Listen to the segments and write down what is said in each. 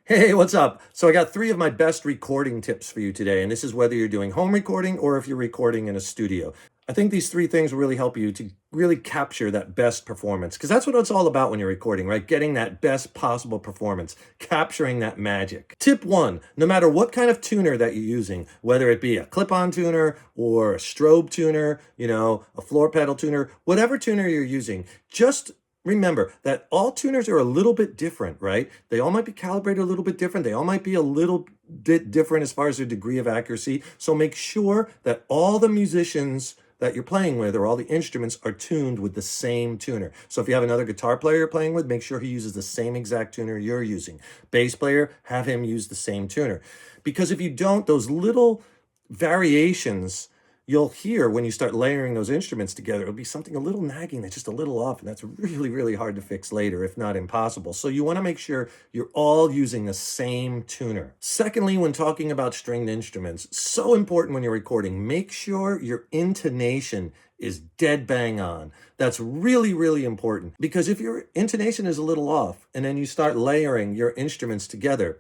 Hey, what's up? So I got three of my best recording tips for you today, and this is whether you're doing home recording or if you're recording in a studio. I think these three things will really help you to really capture that best performance, because that's what it's all about when you're recording, right? Getting that best possible performance, capturing that magic. Tip one, no matter what kind of tuner that you're using, whether it be a clip-on tuner or a strobe tuner, a floor pedal tuner, whatever tuner you're using, just remember that all tuners are a little bit different, right? They all might be calibrated a little bit different. They all might be a little bit different as far as their degree of accuracy. So make sure that all the musicians that you're playing with or all the instruments are tuned with the same tuner. So if you have another guitar player you're playing with, make sure he uses the same exact tuner you're using. Bass player, have him use the same tuner. Because if you don't, those little variations you'll hear when you start layering those instruments together, it'll be something a little nagging that's just a little off, and that's really, really hard to fix later, if not impossible. So you want to make sure you're all using the same tuner. Secondly, when talking about stringed instruments, so important when you're recording, make sure your intonation is dead bang on. That's really, really important, because if your intonation is a little off and then you start layering your instruments together,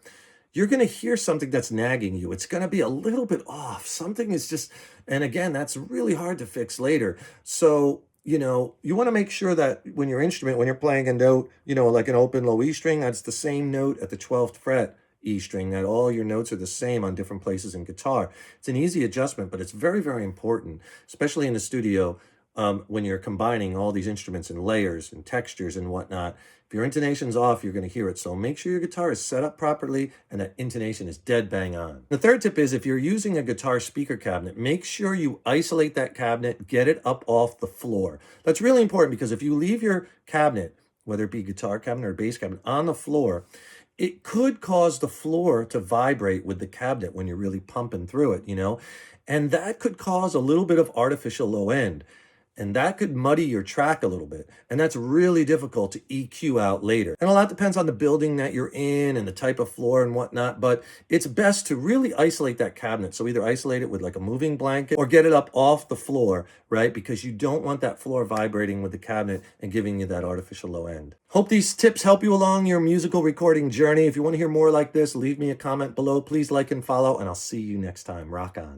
you're going to hear something that's nagging you. It's going to be a little bit off. Something is just, and again, that's really hard to fix later. So, you want to make sure that when you're playing a note, like an open low E string, that's the same note at the 12th fret E string, that all your notes are the same on different places in guitar. It's an easy adjustment, but it's very, very important, especially in the studio, when you're combining all these instruments and layers and textures and whatnot. If your intonation's off, you're going to hear it. So make sure your guitar is set up properly and that intonation is dead bang on. The third tip is if you're using a guitar speaker cabinet, make sure you isolate that cabinet, get it up off the floor. That's really important, because if you leave your cabinet, whether it be guitar cabinet or bass cabinet, on the floor, it could cause the floor to vibrate with the cabinet when you're really pumping through it, and that could cause a little bit of artificial low end. And that could muddy your track a little bit. And that's really difficult to EQ out later. And a lot depends on the building that you're in and the type of floor and whatnot. But it's best to really isolate that cabinet. So either isolate it with like a moving blanket or get it up off the floor, right? Because you don't want that floor vibrating with the cabinet and giving you that artificial low end. Hope these tips help you along your musical recording journey. If you want to hear more like this, leave me a comment below. Please like and follow, and I'll see you next time. Rock on.